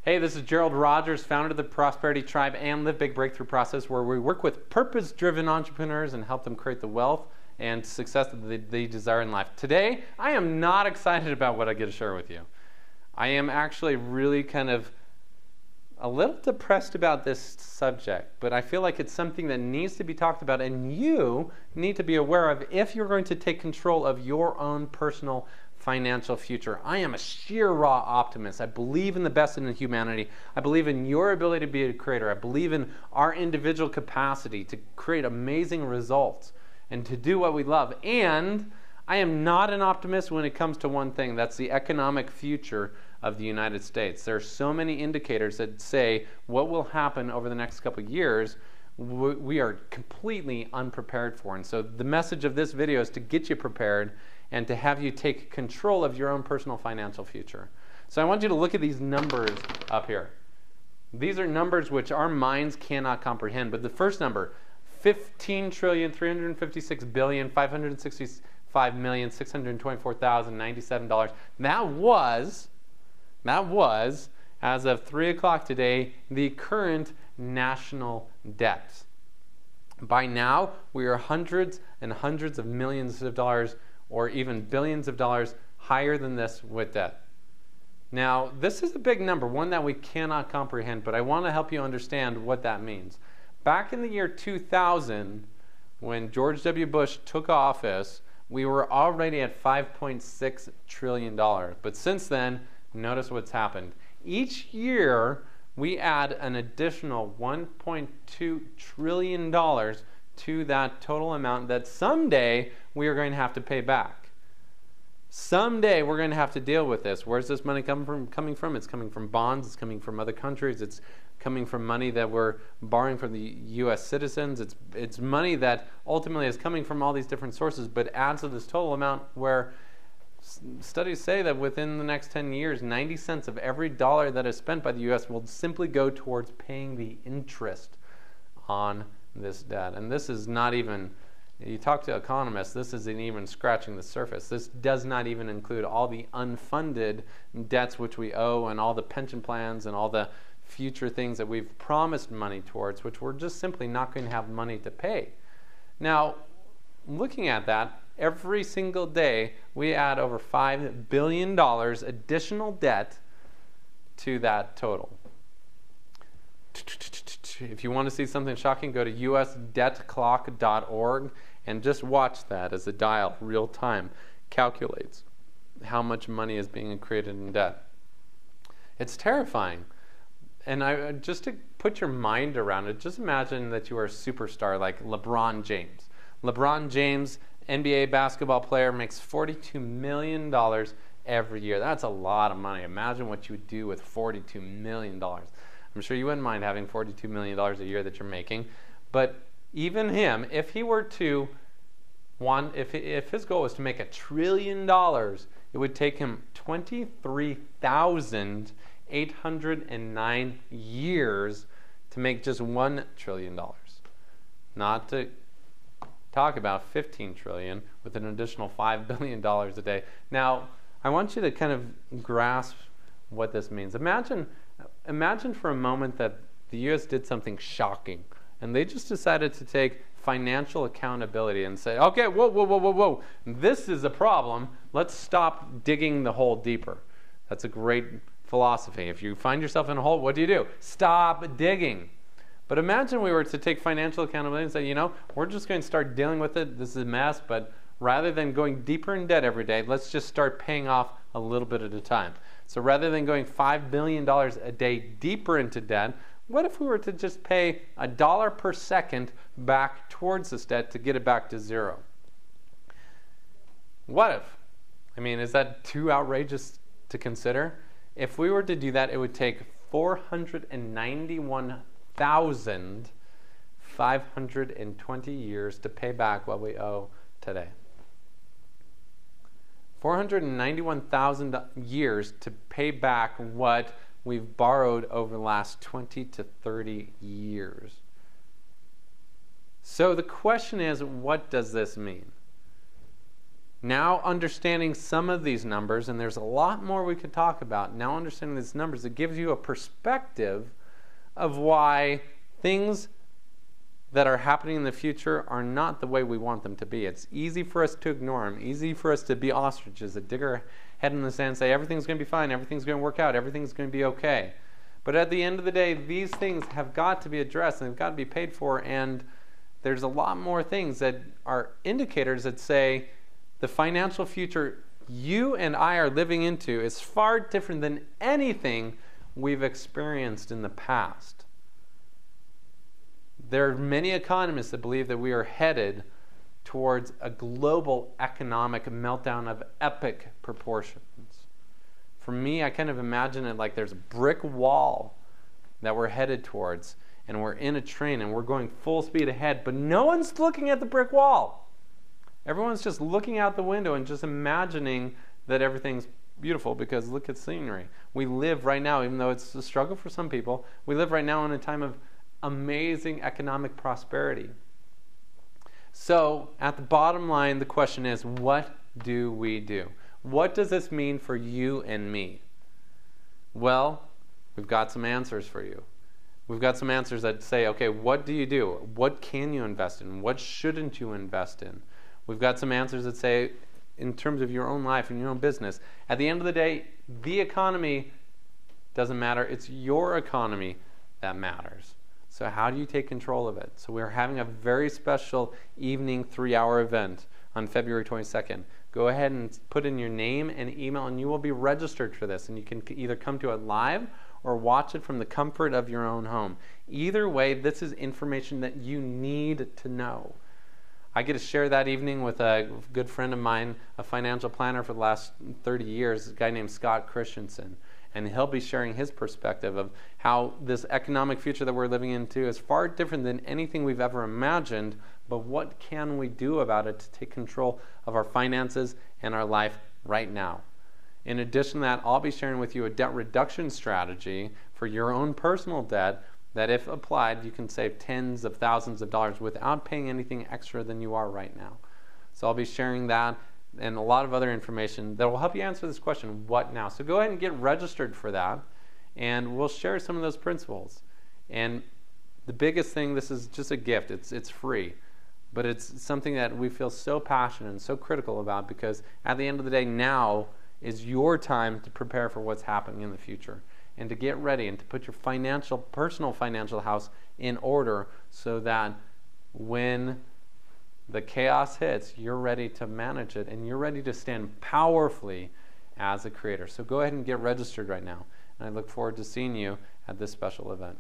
Hey, this is Gerald Rogers, founder of the Prosperity Tribe and Live Big Breakthrough Process, where we work with purpose-driven entrepreneurs and help them create the wealth and success that they desire in life. Today, I am not excited about what I get to share with you. I am actually really kind of a little depressed about this subject, but I feel like it's something that needs to be talked about and you need to be aware of if you're going to take control of your own personal financial future. I am a sheer raw optimist. I believe in the best in humanity. I believe in your ability to be a creator. I believe in our individual capacity to create amazing results and to do what we love. And I am not an optimist when it comes to one thing. That's the economic future of the United States. There are so many indicators that say what will happen over the next couple of years we are completely unprepared for. And so the message of this video is to get you prepared and to have you take control of your own personal financial future. So I want you to look at these numbers up here. These are numbers which our minds cannot comprehend. But the first number, $15,356,565,624,097. That was, as of 3 o'clock today, the current national debt. By now, we are hundreds and hundreds of millions of dollars or even billions of dollars higher than this with debt. Now, this is a big number, one that we cannot comprehend, but I want to help you understand what that means. Back in the year 2000, when George W. Bush took office, we were already at $5.6 trillion. But since then, notice what's happened. Each year, we add an additional $1.2 trillion to that total amount that someday we are going to have to pay back. Someday we're going to have to deal with this. Where's this money coming from? It's coming from bonds. It's coming from other countries. It's coming from money that we're borrowing from the U.S. citizens. It's money that ultimately is coming from all these different sources, but adds to this total amount where studies say that within the next 10 years, 90 cents of every dollar that is spent by the U.S. will simply go towards paying the interest on this debt. And this is not even, you talk to economists, this isn't even scratching the surface. This does not even include all the unfunded debts which we owe and all the pension plans and all the future things that we've promised money towards, which we're just simply not going to have money to pay. Now, looking at that, every single day we add over $5 billion additional debt to that total. If you want to see something shocking, go to usdebtclock.org and just watch that as the dial, real time, calculates how much money is being created in debt. It's terrifying. And just to put your mind around it, just imagine that you are a superstar like LeBron James. LeBron James, NBA basketball player, makes $42 million every year. That's a lot of money. Imagine what you would do with $42 million. I'm sure you wouldn't mind having $42 million a year that you're making. But even him, if he were to if his goal was to make $1 trillion, it would take him 23,809 years to make just $1 trillion. Not to talk about 15 trillion with an additional $5 billion a day. Now, I want you to kind of grasp what this means. Imagine for a moment that the U.S. did something shocking, and they just decided to take financial accountability and say, okay, whoa, this is a problem. Let's stop digging the hole deeper. That's a great philosophy. If you find yourself in a hole, what do? Stop digging. But imagine we were to take financial accountability and say, we're just going to start dealing with it. This is a mess, but rather than going deeper in debt every day, let's just start paying off a little bit at a time. So rather than going $5 billion a day deeper into debt, what if we were to just pay $1 per second back towards this debt to get it back to zero? What if? Is that too outrageous to consider? If we were to do that, it would take 491,520 years to pay back what we owe today. 491,000 years to pay back what we've borrowed over the last 20 to 30 years. So the question is, what does this mean? Now understanding some of these numbers, and there's a lot more we could talk about, now understanding these numbers, it gives you a perspective of why things that are happening in the future are not the way we want them to be. It's easy for us to ignore them, easy for us to be ostriches, that dig our head in the sand and say everything's going to be fine, everything's going to work out, everything's going to be okay. But at the end of the day, these things have got to be addressed and they've got to be paid for, and there's a lot more things that are indicators that say the financial future you and I are living into is far different than anything we've experienced in the past. There are many economists that believe that we are headed towards a global economic meltdown of epic proportions. For me, I kind of imagine it like there's a brick wall that we're headed towards, and we're in a train and we're going full speed ahead, but no one's looking at the brick wall. Everyone's just looking out the window and just imagining that everything's beautiful because look at scenery. We live right now, even though it's a struggle for some people, we live right now in a time of amazing economic prosperity. So at the bottom line, the question is, what do we do? What does this mean for you and me? Well, we've got some answers for you. We've got some answers that say, okay, what do you do? What can you invest in? What shouldn't you invest in? We've got some answers that say, in terms of your own life and your own business, at the end of the day, the economy doesn't matter. It's your economy that matters. So how do you take control of it? So we're having a very special evening 3-hour event on February 22nd. Go ahead and put in your name and email, and you will be registered for this. And you can either come to it live or watch it from the comfort of your own home. Either way, this is information that you need to know. I get to share that evening with a good friend of mine, a financial planner for the last 30 years, a guy named Scott Christensen. And he'll be sharing his perspective of how this economic future that we're living into is far different than anything we've ever imagined, but what can we do about it to take control of our finances and our life right now? In addition to that, I'll be sharing with you a debt reduction strategy for your own personal debt that if applied, you can save tens of thousands of dollars without paying anything extra than you are right now. So I'll be sharing that and a lot of other information that will help you answer this question, what now? So go ahead and get registered for that, and we'll share some of those principles. And the biggest thing, this is just a gift. It's free, but it's something that we feel so passionate and so critical about because at the end of the day, now is your time to prepare for what's happening in the future and to get ready and to put your personal financial house in order so that when the chaos hits, you're ready to manage it and you're ready to stand powerfully as a creator. So go ahead and get registered right now. And I look forward to seeing you at this special event.